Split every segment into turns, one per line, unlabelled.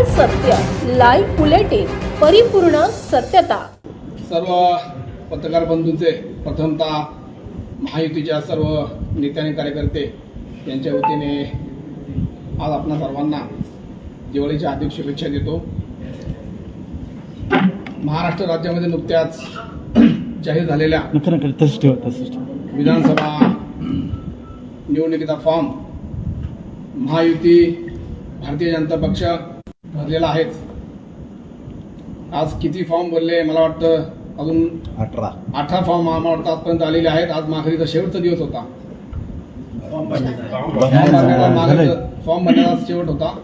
सत्य live bulletin परिपूर्ण सत्यता।
सर्व पत्रकार बंधूंचे प्रथमतः महायुतीच्या सर्व नेते आणि कार्यकर्ते यांच्या वतीने आज आपणा सर्वांना दिवाळीच्या हार्दिक शुभेच्छा देतो। महाराष्ट्र राज्यामध्ये नुकत्याच जाहीर झालेल्या विधानसभा निवडणुकीचा फॉर्म महायुती भारतीय जनता पक्ष भरलेला आहे। आज किती फॉर्म भरले मला वाटतं अजून 18 फॉर्म मला वाटतं आजपर्यंत आलेले आहेत। आज माघारीचा शेवटचा दिवस होता, फॉर्म भरण्याचा शेवट होता।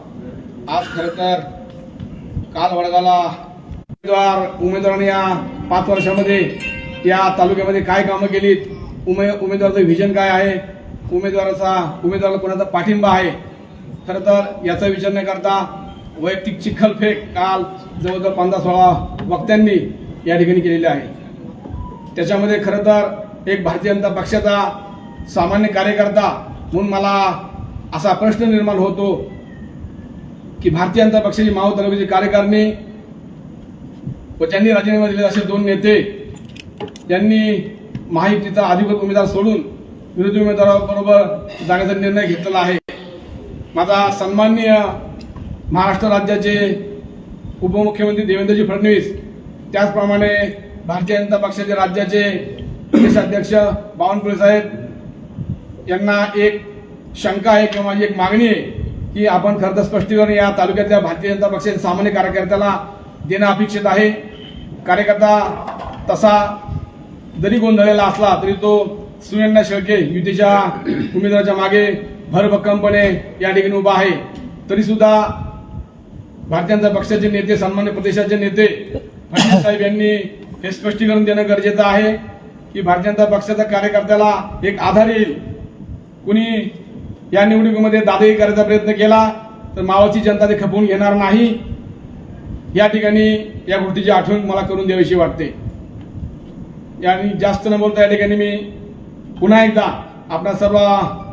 आज खरं तर काल वडगाला उमेदवारांनी या 5 वर्षामध्ये या तालुक्यामध्ये काय कामं केलीत, उमेदवाराचं व्हिजन काय आहे, उमेदवाराला कोणाचा पाठिंबा आहे, खरं तर याचा विचार न करता वैयक्तिक चिखलफेक काल जवळजवळ 15-16 वक्त्यांनी या ठिकाणी केलेली आहे। त्याच्यामध्ये खरं तर एक भारतीय जनता पक्षाचा सामान्य कार्यकर्ता म्हणून मला असा प्रश्न निर्माण होतो की भारतीय जनता पक्षाची मावळ तालुक्याची कार्यकारिणी व ज्यांनी राजीनामा दिले असे 2 नेते यांनी महायुतीचा अधिकृत उमेदवार सोडून विरोधी उमेदवाराबरोबर जाण्याचा निर्णय घेतलेला आहे। माझा सन्माननीय महाराष्ट्र राज्याचे उपमुख्यमंत्री देवेंद्रजी फडणवीस, त्याचप्रमाणे भारतीय जनता पक्षाचे राज्याचे प्रदेशाध्यक्ष बावनकुळे साहेब यांना एक शंका आहे किंवा माझी एक मागणी आहे की आपण खरं तर स्पष्टीकरण या तालुक्यातल्या भारतीय जनता पक्षाच्या सामान्य कार्यकर्त्याला देणं अपेक्षित आहे। कार्यकर्ता तसा जरी गोंधळलेला असला तरी तो सुनंदा शेळके युतीच्या उमेदवाराच्या मागे भरभक्कमपणे या ठिकाणी उभा आहे। तरी सुद्धा भारतीय जनता पक्षाचे नेते, सन्मान्य प्रदेशाचे नेते फडणवीस साहेब यांनी हे स्पष्टीकरण देणं गरजेचं आहे की भारतीय जनता पक्षाच्या कार्यकर्त्याला एक आधार येईल। कुणी या निवडणुकीमध्ये दादागिरी करायचा प्रयत्न केला तर मावळची जनता ते खपवून घेणार नाही। या ठिकाणी या गोष्टीची आठवण मला करून द्यावीशी वाटते। आणि जास्त न बोलता या ठिकाणी मी पुन्हा एकदा आपल्या सर्व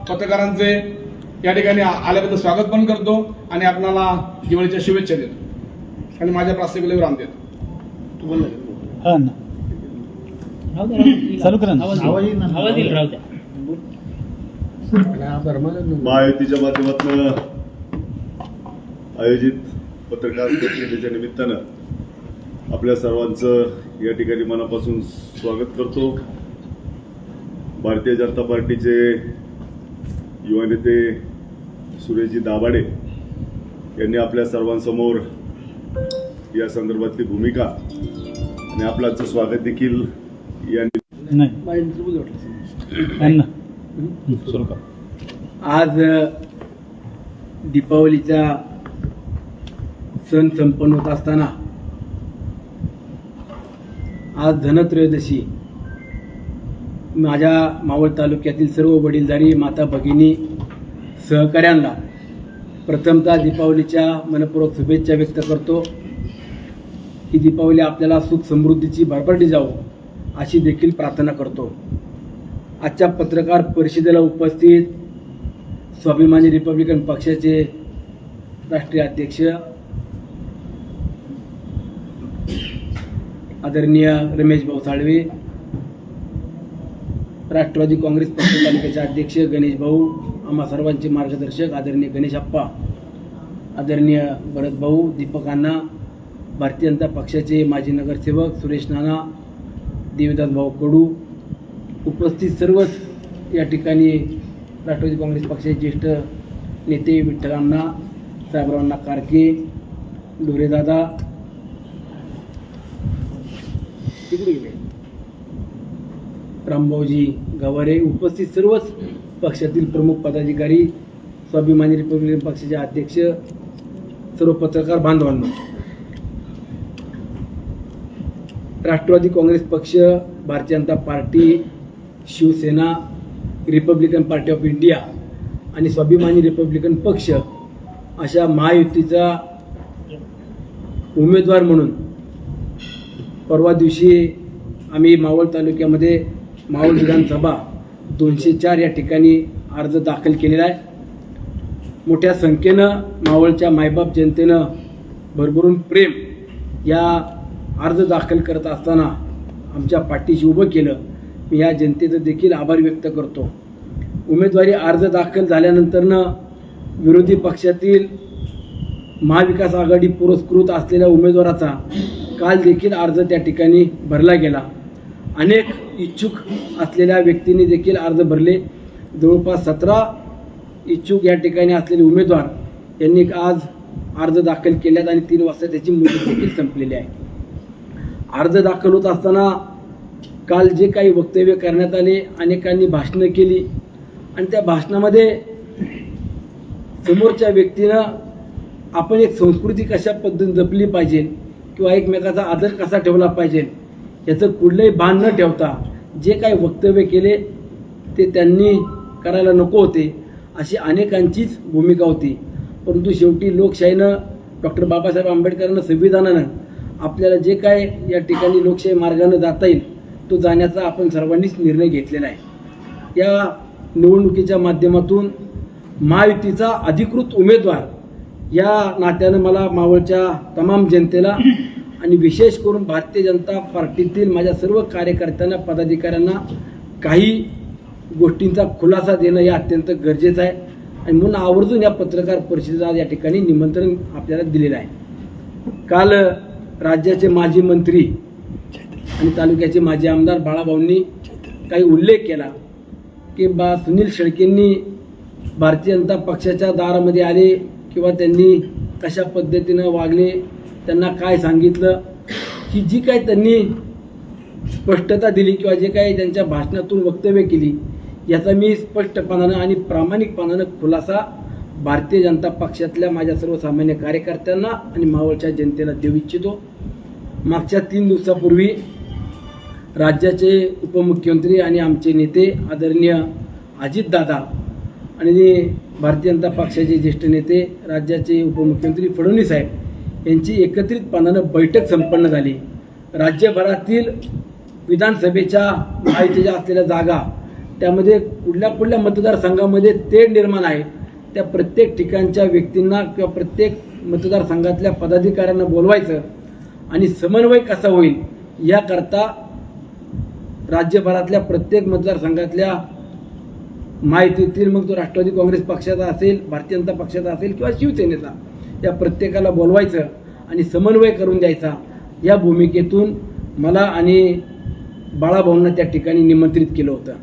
पत्रकारांचे या ठिकाणी आल्याबद्दल स्वागत पण करतो आणि आपल्याला दिवाळीच्या शुभेच्छा देतो आणि माझ्या प्रास्ताविकेला विराम देतो।
महायुतीच्या माध्यमातून आयोजित पत्रकार परिषदेच्या निमित्तानं आपल्या सर्वांचं या ठिकाणी मनापासून स्वागत करतो। भारतीय जनता पार्टीचे युवा नेते सुरेशजी दाभाडे यांनी आपल्या सर्वांसमोर या संदर्भातली भूमिका आणि आपल्याचं स्वागत देखील
आज दीपावलीचा सण संपन्न होत असताना आज धनत्रयोदशी माझ्या मावळ तालुक्यातील सर्व वडीलधारी माता भगिनी सहकाऱ्यांना प्रथमतः दीपावलीच्या मनपूर्वक शुभेच्छा व्यक्त करतो। ही दीपावली आपल्याला सुख समृद्धीची भरभराटी जावो अशी देखील प्रार्थना करतो। आजच्या पत्रकार परिषदेला उपस्थित स्वाभिमानी रिपब्लिकन पक्षाचे राष्ट्रीय अध्यक्ष आदरणीय रमेश भाऊ साळवे, राष्ट्रवादी काँग्रेस पक्ष तालुक्याचे अध्यक्ष गणेश भाऊ, आम्हा सर्वांचे मार्गदर्शक आदरणीय गणेश अप्पा, आदरणीय भरत भाऊ, दीपक अण्णा, भारतीय जनता पक्षाचे माजी नगरसेवक सुरेश नाना, देवदास भाऊ कडू, उपस्थित सर्वच या ठिकाणी राष्ट्रवादी काँग्रेस पक्षाचे ज्येष्ठ नेते विठ्ठल अण्णा, साहेबरावांना कारके, ढोरेदादा, तिकडे गेले रामभाऊजी गवारे, उपस्थित सर्वच पक्षातील प्रमुख पदाधिकारी, स्वाभिमानी रिपब्लिकन पक्षाचे अध्यक्ष, सर्व पत्रकार बांधवांनो, राष्ट्रवादी काँग्रेस पक्ष, Bharatiya Janata Party, Shivsena, Republican Party of India आणि स्वाभिमानी रिपब्लिकन पक्ष अशा महायुतीचा उमेदवार म्हणून परवा दिवशी आम्ही मावळ तालुक्यामध्ये मावळ विधानसभा 204 या ठिकाणी अर्ज दाखल केलेला आहे। मोठ्या संख्येनं मावळच्या मायबाप जनतेनं भरभरून प्रेम या अर्ज दाखल करत असताना आमच्या पाठीशी उभं केलं. मी या जनतेचं देखील आभार व्यक्त करतो. उमेदवारी अर्ज दाखल झाल्यानंतरनं विरोधी पक्षातील महाविकास आघाडी पुरस्कृत असलेल्या उमेदवाराचा काल देखील अर्ज त्या ठिकाणी भरला गेला. अनेक इच्छुक असलेल्या व्यक्तींनी देखील अर्ज भरले. जवळपास 17 इच्छुक या ठिकाणी असलेले उमेदवार यांनी आज अर्ज दाखल केल्यात आणि 3 वाजता त्याची मुदत देखील संपलेली आहे. अर्ज दाखल होत असताना काल जे काही वक्तव्य करण्यात आले, अनेकांनी भाषणं केली आणि त्या भाषणामध्ये समोरच्या व्यक्तीनं आपण एक संस्कृती कशा पद्धतीने जपली पाहिजे किंवा एकमेकाचा आदर कसा ठेवला पाहिजे याचं कुठलंही भान न ठेवता जे काही वक्तव्य केले ते त्यांनी करायला नको होते अशी अनेकांचीच भूमिका होती. परंतु शेवटी लोकशाहीनं, डॉक्टर बाबासाहेब आंबेडकरांना, संविधानानं आपल्याला जे काय या ठिकाणी लोकशाही मार्गानं जाता येईल तो जाण्याचा आपण सर्वांनीच निर्णय घेतलेला आहे. या निवडणुकीच्या माध्यमातून महायुतीचा अधिकृत उमेदवार या नात्यानं मला मावळच्या तमाम जनतेला आणि विशेष करून भारतीय जनता पार्टीतील माझ्या सर्व कार्यकर्त्यांना, पदाधिकाऱ्यांना काही गोष्टींचा खुलासा देणं हे अत्यंत गरजेचं आहे आणि म्हणून आवर्जून या पत्रकार परिषदेला या ठिकाणी निमंत्रण आपल्याला दिलेलं आहे. काल राज्याचे माजी मंत्री आणि तालुक्याचे माजी आमदार बाळाभाऊंनी काही उल्लेख केला की सुनील शेळकेंनी भारतीय जनता पक्षाच्या दारामध्ये आले किंवा त्यांनी कशा पद्धतीनं वागले, त्यांना काय सांगितलं, ही जी काही त्यांनी स्पष्टता दिली किंवा जे काही त्यांच्या भाषणातून वक्तव्य केली याचा मी स्पष्टपणानं आणि प्रामाणिकपणानं खुलासा भारतीय जनता पक्षातल्या माझ्या सर्वसामान्य कार्यकर्त्यांना आणि मावळच्या जनतेला देऊ इच्छितो. मागच्या 3 दिवसापूर्वी राज्याचे उपमुख्यमंत्री आणि आमचे नेते आदरणीय अजितदादा आणि भारतीय जनता पक्षाचे ज्येष्ठ नेते राज्याचे उपमुख्यमंत्री फडणवीस साहेब यांची एकत्रितपणानं बैठक संपन्न झाली. राज्यभरातील विधानसभेच्या महायुतीच्या असलेल्या जागा त्यामध्ये कुठल्या मतदारसंघामध्ये तेढ निर्माण आहे त्या प्रत्येक ठिकाणच्या व्यक्तींना किंवा प्रत्येक मतदारसंघातल्या पदाधिकाऱ्यांना बोलवायचं आणि समन्वय कसा होईल याकरता राज्यभरातल्या प्रत्येक मतदारसंघातल्या माहितीतील मग तो राष्ट्रवादी काँग्रेस पक्षाचा असेल, भारतीय जनता पक्षाचा असेल किंवा शिवसेनेचा, या प्रत्येकाला बोलवायचं आणि समन्वय करून द्यायचा. या भूमिकेतून मला आणि बाळाभाऊंना त्या ठिकाणी निमंत्रित केलं होतं.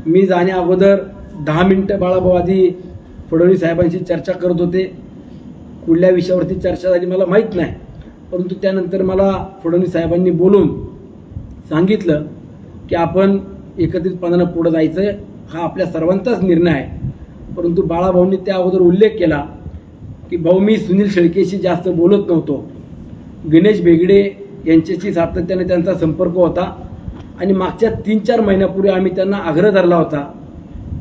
मी जाण्या अगोदर 10 मिनिटं बाळाभाऊ आधी फडणवीस साहेबांशी चर्चा करत होते. कुठल्या विषयावरती चर्चा झाली मला माहीत नाही, परंतु त्यानंतर मला फडणवीस साहेबांनी बोलून सांगितलं की आपण एकत्रितपणानं पुढं जायचं, हा आपल्या सर्वांचाच निर्णय आहे. परंतु बाळाभाऊंनी त्या अगोदर उल्लेख केला की भाऊ, मी सुनील शेळकेशी जास्त बोलत नव्हतो. गणेश बेगडे यांच्याशी सातत्याने त्यांचा संपर्क होता आणि मागच्या 3-4 महिन्यापूर्वी आम्ही त्यांना आग्रह धरला होता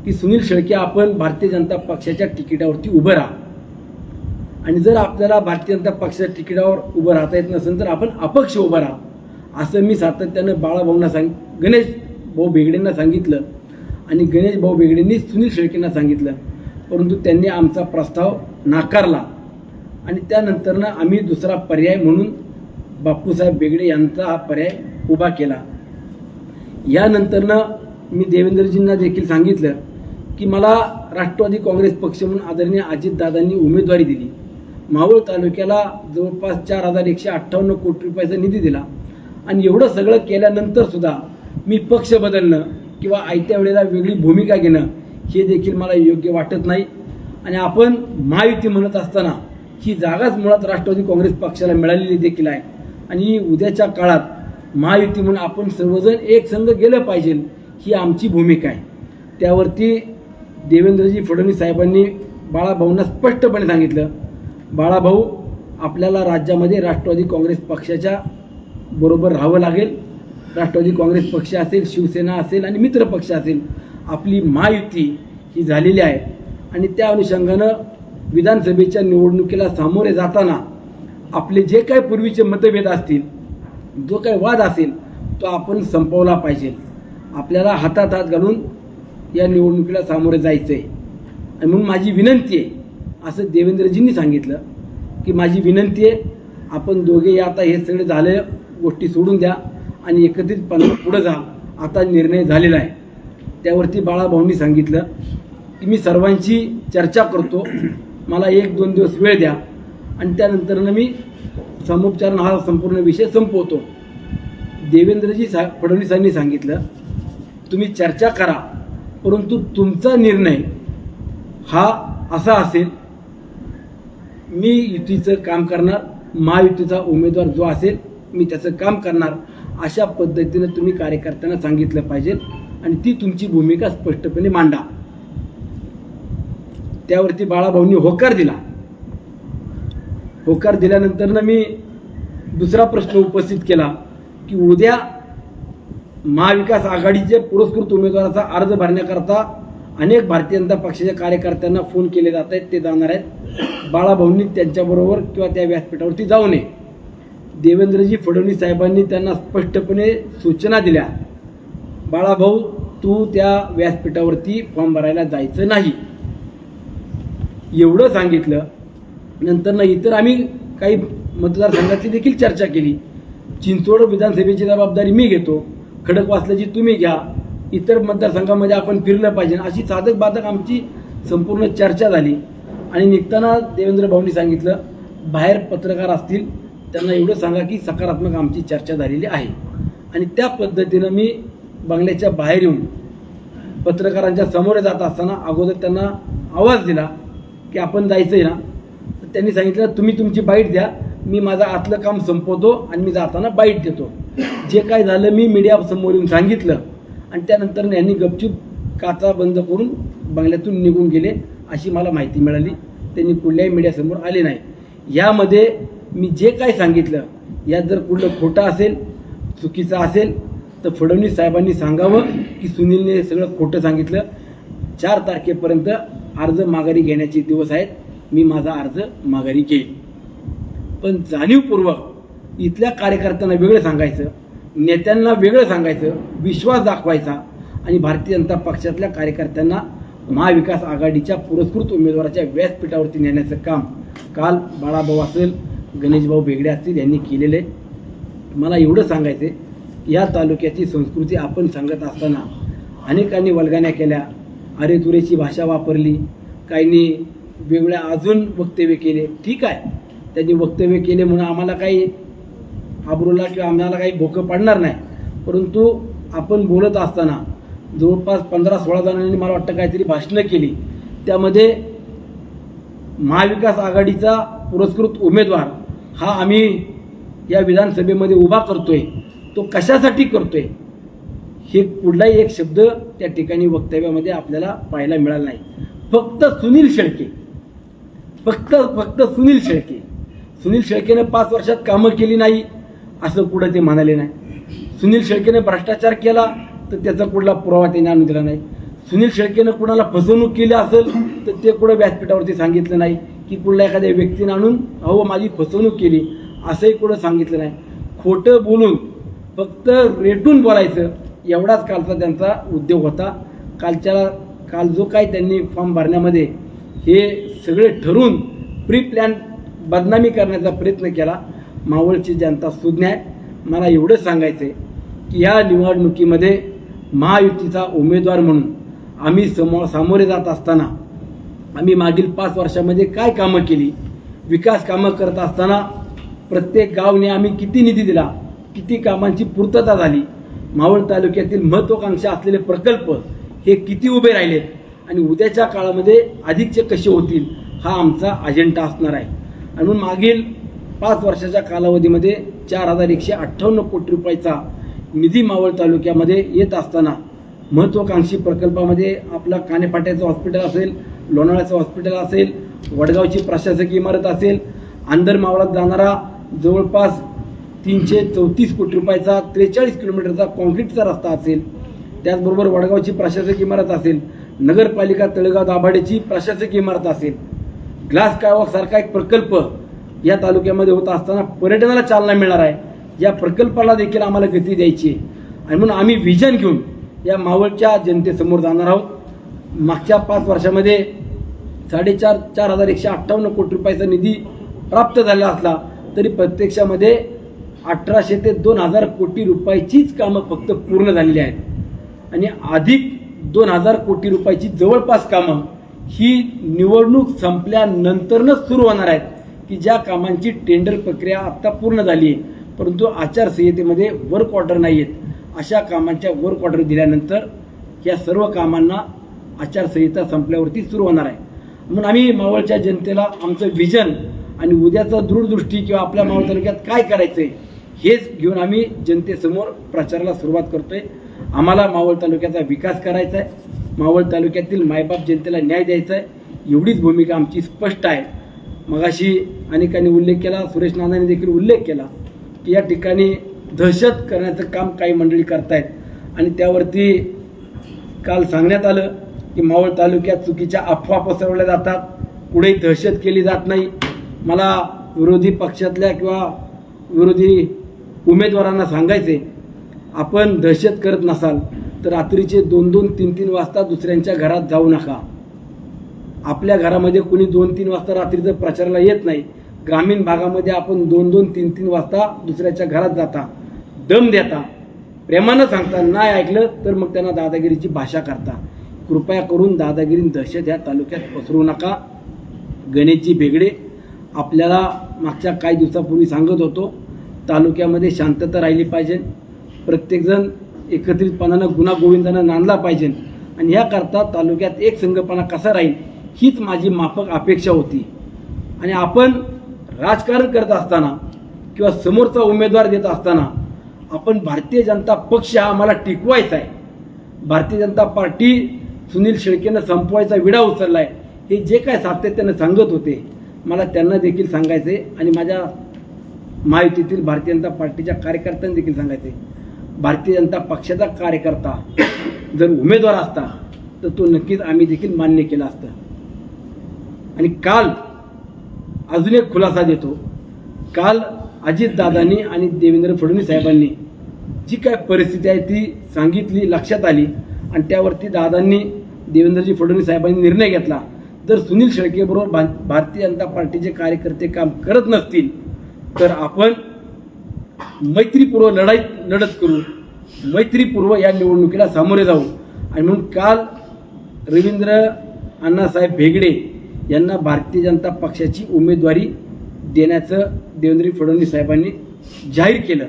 की सुनील शेळके आपण भारतीय जनता पक्षाच्या तिकिटावरती उभं राहा आणि जर आपल्याला भारतीय जनता पक्षाच्या तिकिटावर उभं राहता येत नसेल तर आपण अपक्ष उभं राहा, असं मी सातत्यानं बाळाभाऊंना गणेश भाऊ बेगडेंना सांगितलं आणि गणेश भाऊ बेगडेंनी सुनील शेळकेंना सांगितलं. परंतु त्यांनी आमचा प्रस्ताव नाकारला आणि त्यानंतरनं आम्ही दुसरा पर्याय म्हणून बापूसाहेब बेगडे यांचा हा पर्याय उभा केला. यानंतरनं मी देवेंद्रजींना देखील सांगितलं की मला राष्ट्रवादी काँग्रेस पक्ष म्हणून आदरणीय अजितदादांनी उमेदवारी दिली. मावळ तालुक्याला जवळपास 4158 कोटी रुपयाचा निधी दिला आणि एवढं सगळं केल्यानंतर सुद्धा मी पक्ष बदलणं किंवा आयत्या वेळेला वेगळी भूमिका घेणं हे देखील मला योग्य वाटत नाही. आणि आपण महायुती म्हणत असताना ही जागाच मुळात राष्ट्रवादी काँग्रेस पक्षाला मिळालेली देखील आहे आणि उद्याच्या काळात महायुती म्हणून आपण सर्वजण एक संघ गेलं पाहिजे ही आमची भूमिका आहे. त्यावरती देवेंद्रजी फडणवीस साहेबांनी बाळाभाऊंना स्पष्टपणे सांगितलं, बाळाभाऊ आपल्याला राज्यामध्ये राष्ट्रवादी काँग्रेस पक्षाच्या बरोबर राहावं लागेल. राष्ट्रवादी काँग्रेस पक्ष असेल, शिवसेना असेल आणि मित्र पक्ष असेल, आपली महायुती ही झालेली आहे आणि त्या अनुषंगानं विधानसभेच्या निवडणुकीला सामोरे जाताना आपले जे काही पूर्वीचे मतभेद असतील, जो काही वाद असेल तो आपण संपवला पाहिजे. आपल्याला हातात हात घालून या निवडणुकीला सामोरे जायचं आहे आणि म्हणून माझी विनंती आहे असं देवेंद्रजींनी सांगितलं. की माझी विनंती आहे, आपण दोघे आता हे सगळे झाले गोष्टी सोडून द्या आणि एकत्रितपणे पुढे जा. आता निर्णय झालेला आहे. त्यावरती बाळाभाऊंनी सांगितलं की मी सर्वांची चर्चा करतो, मला 1-2 दिवस वेळ द्या आणि त्यानंतर मी समुपचारण हा संपूर्ण विषय संपवतो. देवेंद्रजी फडणवीसांनी सांगितलं तुम्ही चर्चा करा, परंतु तुमचा निर्णय हा असा असेल, मी युतीचं काम करणार, महायुतीचा उमेदवार जो असेल मी त्याचं काम करणार, अशा पद्धतीनं तुम्ही कार्यकर्त्यांना सांगितलं पाहिजे आणि ती तुमची भूमिका स्पष्टपणे मांडा. त्यावरती बाळाभाऊंनी होकार दिला. होकार दिल्यानंतर मी दुसरा प्रश्न उपस्थित केला की उद्या महाविकास आघाडीचे पुरस्कृत उमेदवाराचा अर्ज भरण्याकरता अनेक भारतीय जनता पक्षाच्या कार्यकर्त्यांना फोन केले जात आहेत, ते जाणार आहेत. बाळाभाऊंनी त्यांच्याबरोबर किंवा त्या व्यासपीठावरती जाऊ नये. देवेंद्रजी फडणवीस साहेबांनी त्यांना स्पष्टपणे सूचना दिल्या, बाळाभाऊ तू त्या व्यासपीठावरती फॉर्म भरायला जायचं नाही, एवढं सांगितलं. नंतर इतर आम्ही काही मतदारसंघाची देखील चर्चा केली. चिंचवड विधानसभेची जबाबदारी मी घेतो, खडकवासल्याची तुम्ही घ्या, इतर मतदारसंघामध्ये आपण फिरलं पाहिजे, अशी साधक बाधक आमची संपूर्ण चर्चा झाली. आणि निघताना देवेंद्र भाऊंनी सांगितलं बाहेर पत्रकार असतील त्यांना एवढं सांगा की सकारात्मक आमची चर्चा झालेली आहे. आणि त्या पद्धतीनं मी बंगल्याच्या बाहेर येऊन पत्रकारांच्या समोर जात असताना अगोदर त्यांना आवाज दिला की आपण जायचं आहे ना. तर त्यांनी सांगितलं तुम्ही तुमची बाईट द्या, मी माझं आतलं काम संपवतो आणि मी जाताना बाईट देतो. जे काय झालं मी मीडियासमोर येऊन सांगितलं आणि त्यानंतर यांनी गपचूप काचा बंद करून बंगल्यातून निघून गेले अशी मला माहिती मिळाली. त्यांनी कुठल्याही मीडियासमोर आले नाही. यामध्ये मी जे काय सांगितलं यात जर कुठलं खोटं असेल, चुकीचं असेल तर फडणवीस साहेबांनी सांगावं की सुनीलने हे सगळं खोटं सांगितलं. 4 तारखेपर्यंत अर्ज माघारी घेण्याचे दिवस आहेत, मी माझा अर्ज माघारी घेईन. पण जाणीवपूर्वक इथल्या कार्यकर्त्यांना वेगळं सांगायचं, नेत्यांना वेगळं सांगायचं, विश्वास दाखवायचा आणि भारतीय जनता पक्षातल्या कार्यकर्त्यांना महाविकास आघाडीच्या पुरस्कृत उमेदवाराच्या व्यासपीठावरती नेण्याचं काम काल बाळाभाऊ असेल, गणेशभाऊ बेगडे असतील यांनी केलेले. मला एवढं सांगायचं आहे या तालुक्याची संस्कृती आपण सांगत असताना अनेकांनी वल्गण्या केल्या, अरेतुरेची भाषा वापरली, काहींनी वेगळ्या अजून वक्तव्य केले. ठीक आहे, त्यांनी वक्तव्य केले म्हणून आम्हाला काही आबरूला किंवा आम्हाला काही भोकं पडणार नाही. परंतु आपण बोलत असताना जवळपास 15-16 जणांनी मला वाटतं काहीतरी भाषणं केली. त्यामध्ये महाविकास आघाडीचा पुरस्कृत उमेदवार हा आम्ही या विधानसभेमध्ये उभा करतोय, तो कशासाठी करतोय हे कुठलाही एक शब्द त्या ठिकाणी वक्तव्यामध्ये आपल्याला पाहायला मिळाला नाही. फक्त सुनील शेळके, फक्त सुनील शेळके, सुनील शेळकेने 5 वर्षात कामं केली नाही असं कुठं ते म्हणाले नाही. सुनील शेळकेने भ्रष्टाचार केला तर त्याचा कुठला पुरावा त्यांनी आणून दिला नाही. सुनील शेळकेनं कुणाला फसवणूक केली असेल तर ते कुठं व्यासपीठावरती सांगितलं नाही की कुठल्या एखाद्या व्यक्तीने आणून अहो माझी फसवणूक केली असंही कुठं सांगितलं नाही. खोटं बोलून फक्त रेटून बोलायचं एवढाच कालचा त्यांचा उद्योग होता. काल जो काही त्यांनी फॉर्म भरण्यामध्ये हे सगळे ठरवून प्री प्लॅन बदनामी करण्याचा प्रयत्न केला. मावळची जनता सुज्ञ आहे. मला एवढं सांगायचं आहे की या निवडणुकीमध्ये महायुतीचा उमेदवार म्हणून आम्ही सामोरे जात असताना आम्ही मागील 5 वर्षामध्ये काय कामं केली, विकास कामं करत असताना प्रत्येक गावने आम्ही किती निधी दिला, किती कामांची पूर्तता झाली, मावळ तालुक्यातील महत्त्वाकांक्षा असलेले प्रकल्प हे किती उभे राहिलेत आणि उद्याच्या काळामध्ये अधिकचे कसे होतील हा आमचा अजेंडा असणार आहे. आणि म्हणून मागील 5 वर्षाच्या कालावधीमध्ये 4158 कोटी रुपयाचा निधी मावळ तालुक्यामध्ये येत असताना महत्त्वाकांक्षी प्रकल्पामध्ये आपला कानेफाट्याचं हॉस्पिटल असेल, लोणावळ्याचं हॉस्पिटल असेल, वडगावची प्रशासकीय इमारत असेल, आंधर मावळात जाणारा जवळपास 334 कोटी रुपयाचा 43 किलोमीटरचा कॉन्क्रीटचा रस्ता असेल, त्याचबरोबर वडगावची प्रशासकीय इमारत असेल, नगरपालिका तळेगाव दाभाडेची प्रशासकीय इमारत असेल, ग्लास कायवॉक सारखा एक प्रकल्प या तालुक्यामध्ये होत असताना पर्यटनाला चालना मिळणार आहे. या प्रकल्पाला देखील आम्हाला गती द्यायची आहे आणि म्हणून आम्ही व्हिजन घेऊन या मावळच्या जनतेसमोर जाणार आहोत. मागच्या 5 वर्षामध्ये 4158 कोटी रुपयाचा निधी प्राप्त झाला असला तरी प्रत्यक्षामध्ये 1800 ते 2000 कोटी रुपयाचीच कामं फक्त पूर्ण झालेली आहेत आणि अधिक 2000 कोटी रुपयाची जवळपास कामं ही निवडणूक संपल्यानंतरच सुरू होणार आहेत की ज्या कामांची टेंडर प्रक्रिया आता पूर्ण झाली आहे, परंतु आचारसंहितेमध्ये वर्क ऑर्डर नाही आहेत. अशा कामांच्या वर्क ऑर्डर दिल्यानंतर या सर्व कामांना आचारसंहिता संपल्यावरती सुरू होणार आहे. म्हणून आम्ही मावळच्या जनतेला आमचं विजन आणि उद्याचं दूरदृष्टी किंवा आपल्या मावळ तालुक्यात काय करायचंय हेच घेऊन आम्ही जनतेसमोर प्रचाराला सुरुवात करतोय. आम्हाला मावळ तालुक्याचा विकास करायचा आहे, मावळ तालुक्यातील मायबाप जनतेला न्याय द्यायचा आहे, एवढीच भूमिका आमची स्पष्ट आहे. मगाशी अनेकांनी उल्लेख केला, सुरेश नानांनी देखील उल्लेख केला की या ठिकाणी दहशत करण्याचं काम काही मंडळी करतायत आणि त्यावरती काल सांगण्यात आलं की मावळ तालुक्यात चुकीच्या अफवा पसरवल्या जातात, कुठेही दहशत केली जात नाही. मला विरोधी पक्षातल्या किंवा विरोधी उमेदवारांना सांगायचे, आपण दहशत करत नसाल तर रात्रीचे 2-2, 3-3 वाजता दुसऱ्यांच्या घरात जाऊ नका. आपल्या घरामध्ये कुणी 2-3 वाजता रात्रीचं प्रचाराला येत नाही. ग्रामीण भागामध्ये आपण 2-2, 3-3 वाजता दुसऱ्याच्या घरात जाता, दम देता, प्रेमानं सांगता, नाही ऐकलं तर मग त्यांना दादागिरीची भाषा करता. कृपया करून दादागिरी दहशत या तालुक्यात पसरू नका. गणेशजी बेगडे, आपल्याला मागच्या काही दिवसापूर्वी सांगत होतो तालुक्यामध्ये शांतता राहिली पाहिजे, प्रत्येकजण एकत्रितपणानं गुण्यागोविंदानं नांदला पाहिजे आणि याकरता तालुक्यात एक संघपणा कसा राहील हीच माझी माफक अपेक्षा होती. आणि आपण राजकारण करत असताना किंवा समोरचा उमेदवार देत असताना आपण भारतीय जनता पक्ष हा आम्हाला टिकवायचा आहे. भारतीय जनता पार्टी सुनील शेळकेनं संपवायचा विडा उचलला आहे हे जे काय सातत्यानं सांगत होते मला त्यांना देखील सांगायचे आणि माझ्या महायुतीतील भारतीय जनता पार्टीच्या कार्यकर्त्यांना देखील सांगायचे, भारतीय जनता पक्षाचा कार्यकर्ता जर उमेदवार असता तर तो नक्कीच आम्ही देखील मान्य केला असतं. आणि काल अजून एक खुलासा देतो, काल अजितदादांनी आणि देवेंद्र फडणवीस साहेबांनी जी काय परिस्थिती आहे ती सांगितली, लक्षात आली आणि त्यावरती दादांनी देवेंद्रजी फडणवीस साहेबांनी निर्णय घेतला, जर सुनील शेळकेबरोबर भारतीय जनता पार्टीचे कार्यकर्ते काम करत नसतील तर आपण मैत्रीपूर्व लढत करू, मैत्रीपूर्व या निवडणुकीला सामोरे जाऊ. आणि म्हणून काल रवींद्र अण्णासाहेब भेगडे यांना भारतीय जनता पक्षाची उमेदवारी देण्याचं देवेंद्र फडणवीस साहेबांनी जाहीर केलं.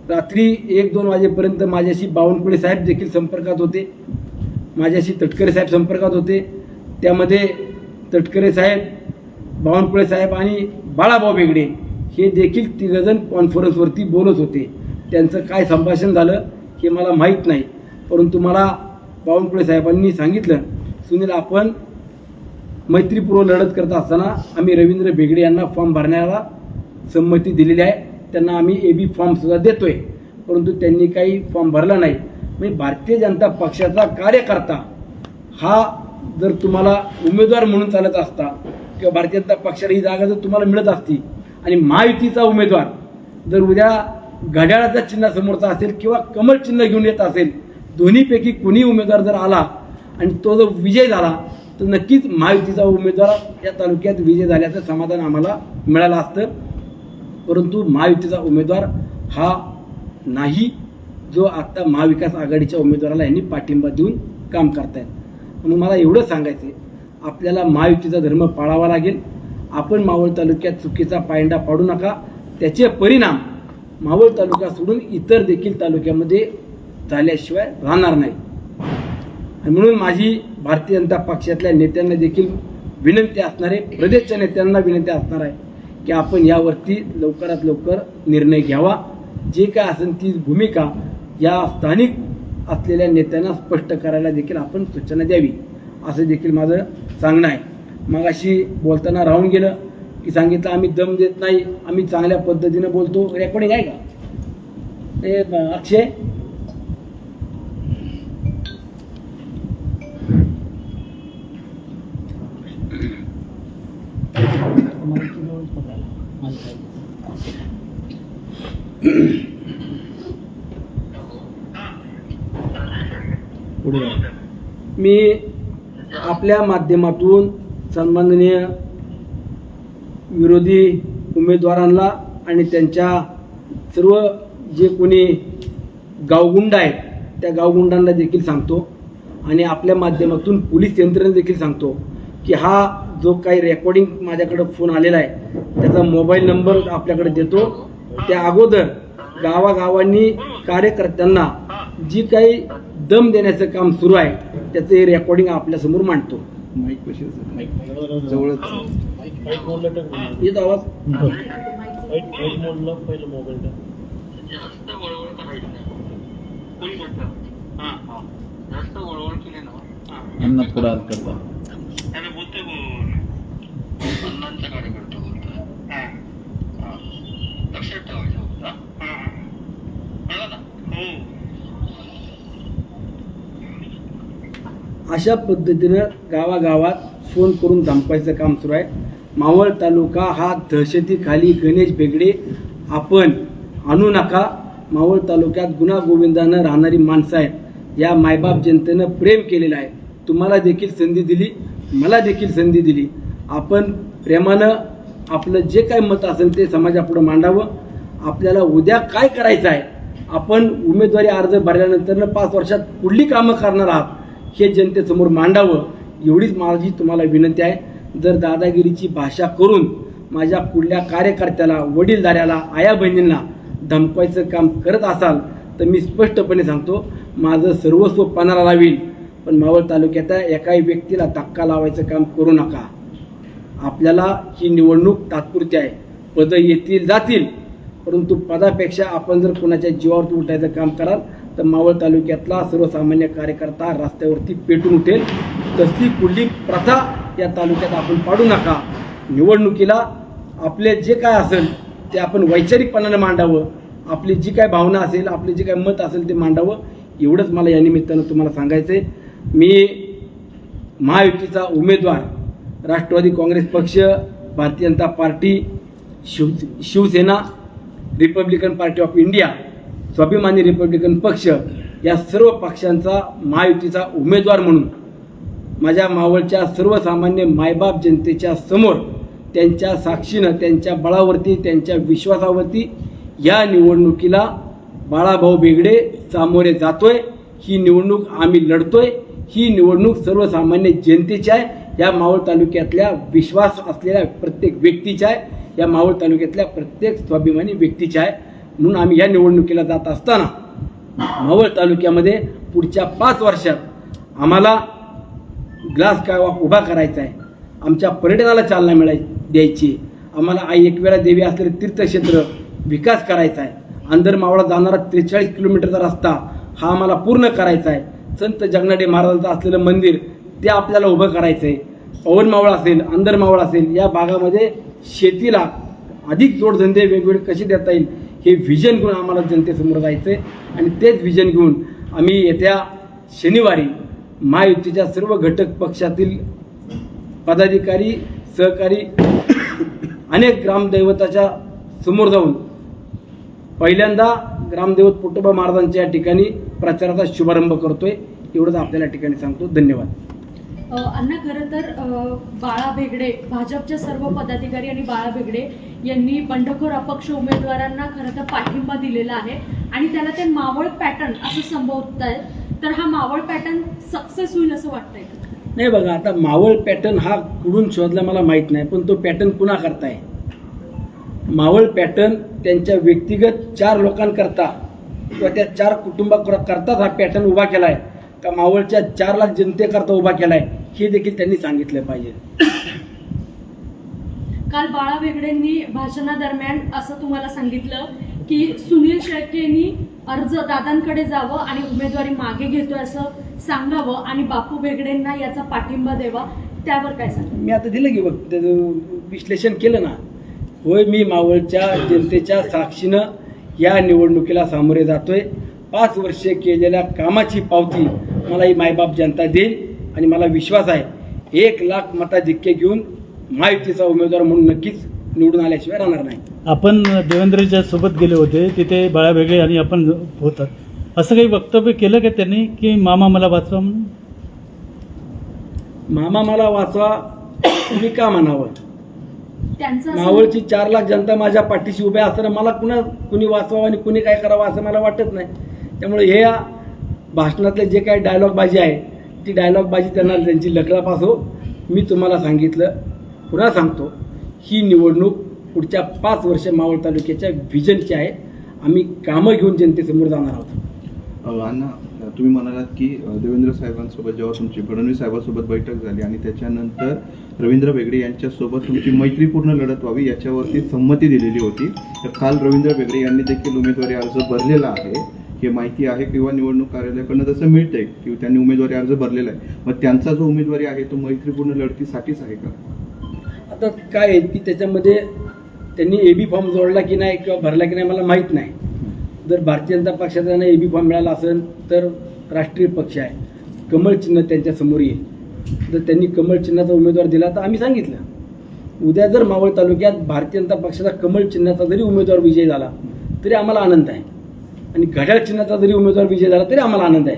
रात्री 1-2 वाजेपर्यंत माझ्याशी बावनकुळे साहेब देखील संपर्कात होते, माझ्याशी तटकरे साहेब संपर्कात होते. त्यामध्ये तटकरे साहेब, बावनकुळे साहेब आणि बाळाभाऊ बेगडे हे देखील 3 जण कॉन्फरन्सवरती बोलत होते. त्यांचं काय संभाषण झालं हे मला माहीत नाही, परंतु मला बावनकुळे साहेबांनी सांगितलं, सुनील आपण मैत्रीपूर्व लढत करत असताना आम्ही रवींद्र बेगडे यांना फॉर्म भरण्याला संमती दिलेली आहे, त्यांना आम्ही AB फॉर्मसुद्धा देतोय, परंतु त्यांनी काही फॉर्म भरला नाही. म्हणजे भारतीय जनता पक्षाचा कार्यकर्ता हा जर तुम्हाला उमेदवार म्हणून चालत असता किंवा भारतीय जनता पक्षाला ही जागा जर तुम्हाला मिळत असती आणि महायुतीचा उमेदवार जर उद्या घड्याळाचा चिन्ह समोरचा असेल किंवा कमल चिन्ह घेऊन येत असेल, दोन्हीपैकी कोणी उमेदवार जर आला आणि तो जर विजय झाला तर नक्कीच महायुतीचा उमेदवार या तालुक्यात विजय झाल्याचं समाधान आम्हाला मिळालं असतं. परंतु महायुतीचा उमेदवार हा नाही जो आता महाविकास आघाडीच्या उमेदवाराला यांनी पाठिंबा देऊन काम करतायत. म्हणून मला एवढं सांगायचं आहे, आपल्याला महायुतीचा धर्म पाळावा लागेल. आपण मावळ तालुक्यात चुकीचा पायंडा पाडू नका, त्याचे परिणाम मावळ तालुका सोडून इतर देखील तालुक्यामध्ये झाल्याशिवाय राहणार नाही. आणि म्हणून माझी भारतीय जनता पक्षातल्या नेत्यांना देखील विनंती असणार आहे, प्रदेशच्या नेत्यांना विनंती असणार आहे की आपण यावरती लवकरात लवकर निर्णय घ्यावा. जे काय असेल ती भूमिका या स्थानिक असलेल्या नेत्यांना स्पष्ट करायला देखील आपण सूचना द्यावी असं देखील माझं सांगणं आहे. मग अशी बोलताना राहून गेलं की सांगितलं आम्ही दम देत नाही, आम्ही चांगल्या पद्धतीनं बोलतो. रेकॉर्डिंग आहे का अक्षय? मी आपल्या माध्यमातून सन्माननीय विरोधी उमेदवारांना आणि त्यांच्या सर्व जे कोणी गावगुंड आहेत त्या गावगुंडांना देखील सांगतो आणि आपल्या माध्यमातून पोलीस यंत्रणेला देखील सांगतो की हा जो काही रेकॉर्डिंग माझ्याकडे फोन आलेला आहे त्याचा मोबाईल नंबर आपल्याकडे देतो. त्या अगोदर गावागावांनी कार्यकर्त्यांना जी काही दम देण्याचं काम सुरू आहे त्याचं हे रेकॉर्डिंग आपल्यासमोर मांडतो. येतो आवाज?
अन्नात पुढे करता
अशा पद्धतीनं गावागावात फोन करून धमकायचं काम सुरू आहे. मावळ तालुका हा दहशतीखाली गणेश बेगडे आपण आणू नका. मावळ तालुक्यात गुण्यागोविंदानं राहणारी माणसं आहेत. या मायबाप जनतेनं प्रेम केलेलं आहे. तुम्हाला देखील संधी दिली, मला देखील संधी दिली. आपण प्रेमानं आपलं जे काही मत असेल ते समाजापुढे मांडावं. आपल्याला उद्या काय करायचं आहे, आपण उमेदवारी अर्ज भरल्यानंतर 5 वर्षात पुढली कामं करणार आहात हे जनतेसमोर मांडावं, एवढीच माझी तुम्हाला विनंती आहे. जर दादागिरीची भाषा करून माझ्या पुढल्या कार्यकर्त्याला, वडीलधाऱ्याला, आया बहिणींना धमकायचं काम करत असाल तर मी स्पष्टपणे सांगतो माझं सर्वस्व पणाला लावील. पण मावळ तालुक्यात एकाही व्यक्तीला धक्का लावायचं काम करू नका. आपल्याला ही निवडणूक तात्पुरती आहे. पदं येतील जातील, परंतु पदापेक्षा आपण जर कोणाच्या जीवावर उठायचं काम कराल तर मावळ तालुक्यातला सर्वसामान्य कार्यकर्ता रस्त्यावरती पेटून उठेल. तसली कुठली प्रथा या तालुक्यात आपण पाडू नका. निवडणुकीला आपले जे काय असेल ते आपण वैचारिकपणाने मांडावं. आपली जी काय भावना असेल, आपले जे काय मत असेल ते मांडावं. एवढंच मला या निमित्तानं तुम्हाला सांगायचं आहे. मी महायुतीचा उमेदवार, राष्ट्रवादी काँग्रेस पक्ष, Bharatiya Janata Party, Shivsena, Republican Party of India, Swabhimani Republican पक्ष या सर्व पक्षांचा महायुतीचा उमेदवार म्हणून माझ्या मावळच्या सर्वसामान्य मायबाप जनतेच्या समोर त्यांच्या साक्षीनं, त्यांच्या बळावरती, त्यांच्या विश्वासावरती या निवडणुकीला बाळाभाऊ बेगडे सामोरे जातोय. ही निवडणूक आम्ही लढतोय. ही निवडणूक सर्वसामान्य जनतेची आहे. या मावळ तालुक्यातल्या विश्वास असलेल्या प्रत्येक व्यक्तीची आहे. या मावळ तालुक्यातल्या प्रत्येक स्वाभिमानी व्यक्तीची आहे. म्हणून आम्ही या निवडणुकीला जात असताना मावळ तालुक्यामध्ये पुढच्या 5 वर्षात आम्हाला ग्लास काळवा उभा करायचा आहे. आमच्या पर्यटनाला चालना द्यायची. आम्हाला आई एकवेळा देवी असलेले तीर्थक्षेत्र विकास करायचा आहे. अंदर मावळा जाणारा 43 किलोमीटरचा रस्ता हा आम्हाला पूर्ण करायचा आहे. संत जगनाडे महाराजांचं असलेलं मंदिर ते आपल्याला उभं करायचं आहे. पवन मावळ असेल, अंदर मावळ असेल, या भागामध्ये शेतीला अधिक जोडधंदे वेगवेगळे कसे देता येईल हे व्हिजन घेऊन आम्हाला जनतेसमोर जायचं आहे. आणि तेच व्हिजन घेऊन आम्ही येत्या शनिवारी महायुतीच्या सर्व घटक पक्षातील पदाधिकारी, सहकारी, अनेक ग्रामदैवताच्या समोर जाऊन पहिल्यांदा ग्रामदैवत पोटोबा महाराजांच्या या ठिकाणी प्रचाराचा शुभारंभ करतोय. एवढंच आपल्याला या ठिकाणी सांगतो. धन्यवाद.
अण्णा, खरं तर बाळा बेगडे, भाजपच्या सर्व पदाधिकारी आणि बाळा बेगडे यांनी बंडखोर अपक्ष उमेदवारांना खरं तर पाठिंबा दिलेला आहे आणि त्याला ते मावळ पॅटर्न असं संबोधत आहेत. तर हा मावळ पॅटर्न सक्सेस होईल असं वाटतंय?
नाही बघा, आता मावळ पॅटर्न हा कुठून शोधला मला माहीत नाही, पण तो पॅटर्न कुणा करताय? मावळ पॅटर्न त्यांच्या व्यक्तिगत 4 लोकांकरता किंवा त्या 4 कुटुंबाकरताच हा पॅटर्न उभा केलाय का मावळच्या 4 लाख जनतेकरता उभा केलाय हे देखील त्यांनी सांगितलं पाहिजे.
काल बाळा बेगडेंनी भाषणादरम्यान असं तुम्हाला सांगितलं की सुनील शेळकेंनी अर्ज दादांकडे जावं आणि उमेदवारी मागे घेतोय असं सांगावं आणि बापू बेगडेंना याचा पाठिंबा द्यावा. त्यावर काय सांगा?
मी आता दिलं की बघ, त्याचं विश्लेषण केलं ना. होय, मी मावळच्या जनतेच्या साक्षीनं या निवडणुकीला सामोरे जातोय. 5 वर्षे केलेल्या कामाची पावती मला ही मायबाप जनता देईल आणि मला विश्वास आहे 1 लाख मताधिक्य घेऊन महायुतीचा उमेदवार म्हणून नक्कीच निवडून आल्याशिवाय राहणार नाही.
आपण देवेंद्रच्या सोबत गेले होते, तिथे बाळा बेगडे आणि आपण होतात. असं काही वक्तव्य केलं का त्यांनी की मामा मला वाचवा म्हणून?
मामा मला वाचवा मी का म्हणावं?
त्यांचं असं-
मावळची 4 लाख जनता माझ्या पाठीशी उभ्या असताना मला कुणी वाचवावं आणि कुणी काय करावं असं मला वाटत नाही. त्यामुळे हे या भाषणातले जे काही डायलॉगबाजी आहे ती डायलॉगबाजी त्यांना त्यांची लकडापास हो. मी तुम्हाला सांगितलं, पुन्हा सांगतो, ही निवडणूक पुढच्या 5 वर्ष मावळ तालुक्याच्या व्हिजनची आहे. आम्ही कामं घेऊन जनतेसमोर जाणार आहोत.
अण्णा, तुम्ही म्हणालात की देवेंद्र साहेबांसोबत जेव्हा तुमची फडणवीस साहेबांसोबत बैठक झाली आणि त्याच्यानंतर रवींद्र बेगडे यांच्यासोबत तुमची मैत्रीपूर्ण लढत व्हावी याच्यावरती संमती दिलेली होती. तर काल रवींद्र बेगडे यांनी देखील उमेदवारी अर्ज भरलेला आहे, हे माहिती आहे किंवा निवडणूक कार्यालयाकडनं तसं मिळतंय की त्यांनी उमेदवारी अर्ज भरलेला आहे. मग त्यांचा जो उमेदवारी आहे तो मैत्रीपूर्ण लढतीसाठीच आहे का?
आता काय आहे की त्याच्यामध्ये त्यांनी एबी फॉर्म जोडला की नाही किंवा भरला की नाही मला माहीत नाही. जर भारतीय जनता पक्षाचा त्यांना एबी फॉर्म मिळाला असेल तर राष्ट्रीय पक्ष आहे, कमळ चिन्ह त्यांच्या समोर येईल. जर त्यांनी कमळ चिन्हाचा उमेदवार दिला तर आम्ही सांगितलं उद्या जर मावळ तालुक्यात भारतीय जनता पक्षाचा कमळ चिन्हाचा जरी उमेदवार विजय झाला तरी आम्हाला आनंद आहे आणि घड्याळ चिन्हाचा जरी उमेदवार विजय झाला तरी आम्हाला आनंद आहे.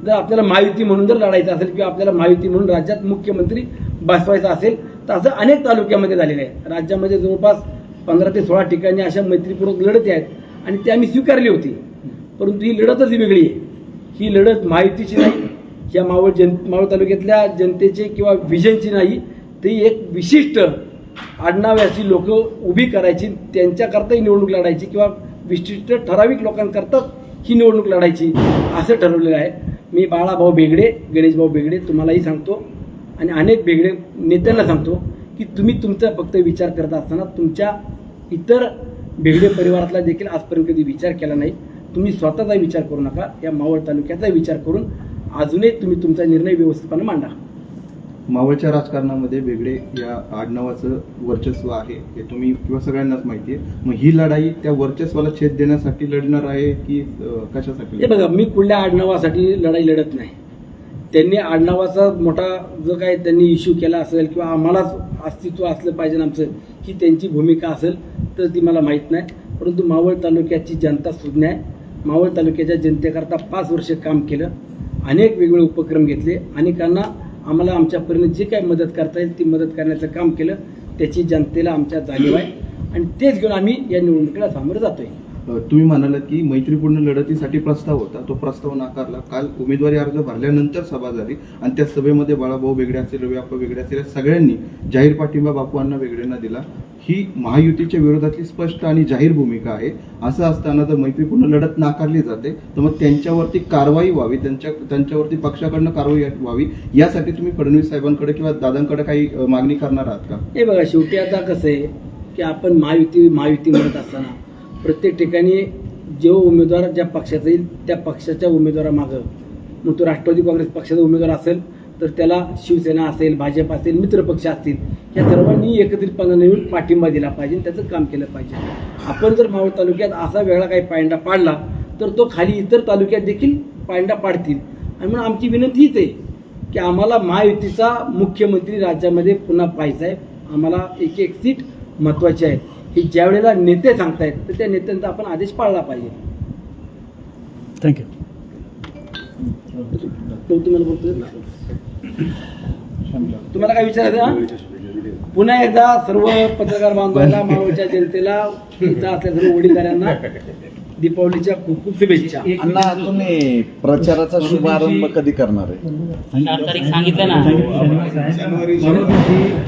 जर आपल्याला महायुती म्हणून जर लढायचं असेल किंवा आपल्याला महायुती म्हणून राज्यात मुख्यमंत्री बसवायचा असेल तर असं अनेक तालुक्यामध्ये झालेलं आहे. राज्यामध्ये जवळपास 15 ते 16 ठिकाणी अशा मैत्रीपूर्वक लढती आहेत आणि ती आम्ही स्वीकारली होती. परंतु ही लढतच वेगळी आहे. ही लढत महायुतीची नाही, या मावळ तालुक्यातल्या जनतेची किंवा व्हिजनची नाही, ती एक विशिष्ट आडनाव्याची लोक उभी करायची, त्यांच्याकरताही निवडणूक लढायची किंवा विशिष्ट ठराविक लोकांकरता ही निवडणूक लढायची असं ठरवलेलं आहे. मी बाळाभाऊ बेगडे, गणेशभाऊ बेगडे तुम्हालाही सांगतो आणि अनेक बेगडे नेत्यांना सांगतो की तुम्ही तुमचा फक्त विचार करत असताना तुमच्या इतर बेगडे परिवारातला देखील आजपर्यंत कधी विचार केला नाही. तुम्ही स्वतःचा विचार करू नका, या मावळ तालुक्याचा विचार करून अजूनही तुम्ही तुमचा निर्णय व्यवस्थितपणे मांडा.
मावळच्या राजकारणामध्ये बेगडे या आडनावाचं वर्चस्व आहे हे तुम्ही किंवा सगळ्यांनाच माहिती आहे. मग ही लढाई त्या वर्चस्वाला छेद देण्यासाठी लढणार आहे की कशासाठी?
हे बघा, मी कुठल्या आडनावासाठी लढाई लढत नाही. त्यांनी आडनावाचा मोठा जो काय त्यांनी इश्यू केला असेल किंवा आम्हालाच अस्तित्व असलं पाहिजे आमचं, ही त्यांची भूमिका असेल तर ती मला माहीत नाही. परंतु मावळ तालुक्याची जनता सुज्ञ आहे. मावळ तालुक्याच्या जनतेकरता 5 वर्ष काम केलं, अनेक वेगवेगळे उपक्रम घेतले, अनेकांना आम्हाला आमच्यापर्यंत जे काही मदत करता येईल ती मदत करण्याचं काम केलं. त्याची जनतेला आमच्या जाणीव आहे आणि तेच घेऊन आम्ही या निवडणुकीला सामोरं जातोय.
तुम्ही म्हणालात की मैत्रीपूर्ण लढतीसाठी प्रस्ताव होता, तो प्रस्ताव नाकारला. काल उमेदवारी अर्ज भरल्यानंतर सभा झाली आणि त्या सभेमध्ये बाळाभाऊ बेगडे असेल, रविआप्पा बेगडे असेल, सगळ्यांनी जाहीर पाठिंबा बापूअण्णा बेगडेंना दिला. ही महायुतीच्या विरोधातली स्पष्ट आणि जाहीर भूमिका आहे. असं असताना जर मैत्रीपूर्ण लढत नाकारली जाते तर मग त्यांच्यावरती कारवाई व्हावी, त्यांच्यावरती पक्षाकडनं कारवाई व्हावी, यासाठी तुम्ही फडणवीस साहेबांकडे किंवा दादांकडे काही मागणी करणार आहात का?
हे बघा, शेवटी आता कसं आहे की आपण महायुती म्हणत असताना प्रत्येक ठिकाणी जो उमेदवार ज्या पक्षाचा येईल त्या पक्षाच्या उमेदवारामागं, मग तो राष्ट्रवादी काँग्रेस पक्षाचा उमेदवार असेल तर त्याला शिवसेना असेल, भाजप असेल, मित्रपक्ष असतील, या सर्वांनी एकत्रितपणे येऊन पाठिंबा दिला पाहिजे, त्याचं काम केलं पाहिजे. आपण जर मावळ तालुक्यात असा वेगळा काही पायंडा पाडला तर तो खाली इतर तालुक्यात देखील पायंडा पाडतील. आणि म्हणून आमची विनंती हीच आहे की आम्हाला महायुतीचा मुख्यमंत्री राज्यामध्ये पुन्हा पाहायचा आहे. आम्हाला एक सीट महत्त्वाची आहे. ही ज्या वेळेला नेते सांगतायत तर त्या नेत्यांचा आपण आदेश पाळला पाहिजे.
थँक्यू.
तुम्हाला बोलतोय तुम्हाला काय विचारायचं? पुन्हा एकदा सर्व पत्रकार बांधवांना, मावळच्या जनतेला, इथं असल्या सर्व वडीलधाऱ्यांना दीपावलीच्या खूप खूप शुभेच्छा.
अण्णा, तुम्ही प्रचाराचा शुभारंभ कधी करणार आहे?
4 तारीख सांगितलं ना.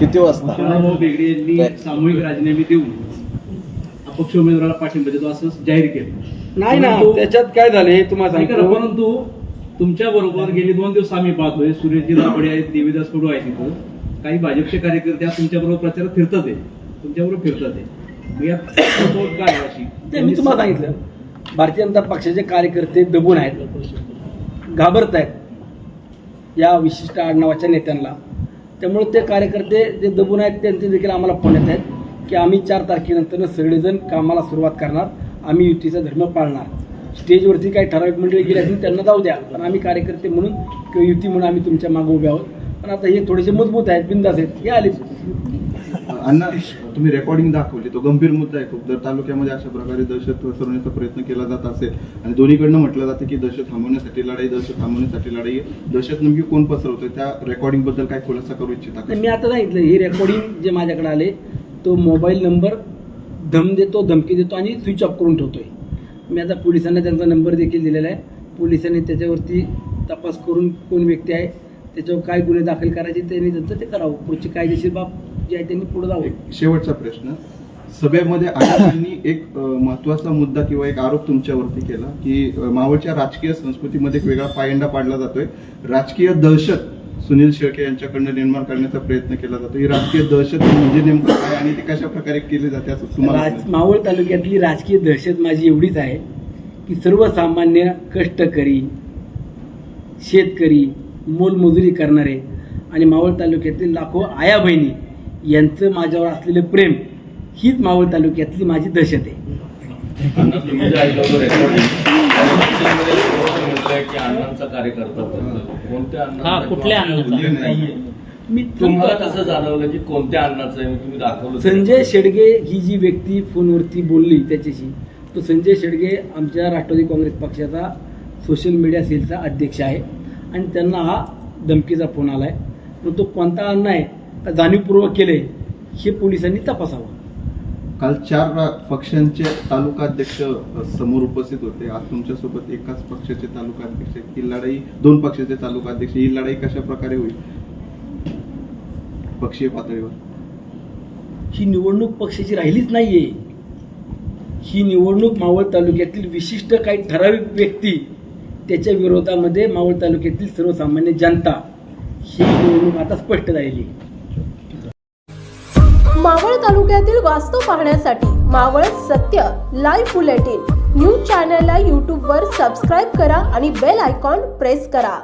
किती वाजता?
बाळाभाऊ बेगडे यांनी सामूहिक राजीनामे देऊन अपक्ष उमेदवाराला पाठिंबा देतो असं जाहीर केलं. नाही ना, त्याच्यात काय झालं हे तुम्हाला सांगितलं.
परंतु तुमच्या बरोबर गेली 2 दिवस आम्ही पाहतोय, सुरेशजी दाभडे आहेत, देवीदास कडू आहेत, तिथं काही भाजपचे कार्यकर्ते तुमच्या बरोबर प्रचारात फिरतात आहे, तुमच्याबरोबर फिरतात आहे. यात काय अशी
ते मी तुम्हाला सांगितलं, भारतीय जनता पक्षाचे कार्यकर्ते दबून आहेत, घाबरत आहेत या विशिष्ट आडनावाच्या नेत्यांना. त्यामुळे ते कार्यकर्ते जे दबून आहेत त्यांचे देखील आम्हाला फोन येत आहेत की आम्ही 4 तारखेनंतर सगळेजण कामाला सुरुवात करणार, आम्ही युतीचा धर्म पाळणार. स्टेजवरती काही ठराविक मंडळी गेली असेल त्यांना जाऊ द्या, पण आम्ही कार्यकर्ते म्हणून किंवा युती म्हणून आम्ही तुमच्या मागे उभे आहोत. पण आता हे थोडेसे मजबूत आहेत, बिंदास आहेत, हे आले.
अण्णा, तुम्ही रेकॉर्डिंग दाखवली, तो गंभीर मुद्दा आहे खूप. जर तालुक्यामध्ये अशा प्रकारे दहशत पसरवण्याचा प्रयत्न केला जात असेल आणि दोन्हीकडनं म्हटलं जातं की दहशत थांबवण्यासाठी लढाई, दहशत थांबवण्यासाठी लढाई, दहशत नेमकी कोण पसरवतोय? त्या रेकॉर्डिंग बद्दल काय खुलासा करू इच्छिता?
मी आता सांगितलं, ही रेकॉर्डिंग जे माझ्याकडे आले तो मोबाईल नंबर धमकी देतो आणि स्विच ऑफ करून ठेवतोय. मी आता पोलिसांना त्यांचा नंबर देखील दिलेला आहे. पोलिसांनी त्याच्यावरती तपास करून कोण व्यक्ती आहे, त्याच्यावर काय गुन्हे दाखल करायचे त्यांनी त्यांचं ते करावं. पुढची कायदेशीर बाब जी आहे त्यांनी पुढे जावं.
शेवटचा प्रश्न, सभेमध्ये अनेकांनी एक महत्वाचा मुद्दा किंवा एक आरोप तुमच्यावरती केला की मावळच्या राजकीय संस्कृतीमध्ये एक वेगळा पायंडा पाडला जातोय. राजकीय दहशत सुनील शेळके यांच्याकडनं निर्माण करण्याचा प्रयत्न केला जातो. ही राजकीय दहशत म्हणजे नेमकं काय आणि ती कशा प्रकारे केली जाते असं तुम्हाला
मावळ तालुक्यातली राजकीय दहशत माझी एवढीच आहे की सर्वसामान्य कष्टकरी, शेतकरी, मोलमजुरी करणारे आणि मावळ तालुक्यातील लाखो आया बहिणी यांचं माझ्यावर असलेलं प्रेम हीच मावळ तालुक्यातली माझी दहशत आहे. मी
तुम्हाला कसं जाणवलं की कोणत्या अन्नाचं आहे तुम्ही दाखवलं?
संजय शेडगे ही जी व्यक्ती फोनवरती बोलली त्याच्याशी, तो संजय शेडगे आमच्या राष्ट्रवादी काँग्रेस पक्षाचा सोशल मीडिया सेलचा अध्यक्ष आहे आणि त्यांना हा धमकीचा फोन आलाय. पण तो कोणता अन्न आहे का जाणीवपूर्वक केले हे पोलिसांनी तपासावं.
काल 4 पक्षांचे तालुकाध्यक्ष समोर उपस्थित होते. आज तुमच्यासोबत एकाच पक्षाचे तालुकाध्यक्ष. ही लढाई 2 पक्षाचे तालुकाध्यक्ष, ही लढाई कशा प्रकारे होईल पक्षीय पातळीवर?
ही निवडणूक पक्षाची राहिलीच नाहीये. ही निवडणूक मावळ तालुक्यातील विशिष्ट काही ठराविक व्यक्ती त्याच्या विरोधामध्ये मावळ तालुक्यातील सर्वसामान्य जनता ही निवडणूक आता स्पष्ट झालेली.
मावळ तालुक्यातील वास्तव पाहण्यासाठी मावळ सत्य लाईव्ह बुलेटिन न्यूज चॅनलला यूट्यूबवर सबस्क्राईब करा आणि बेल आयकॉन प्रेस करा.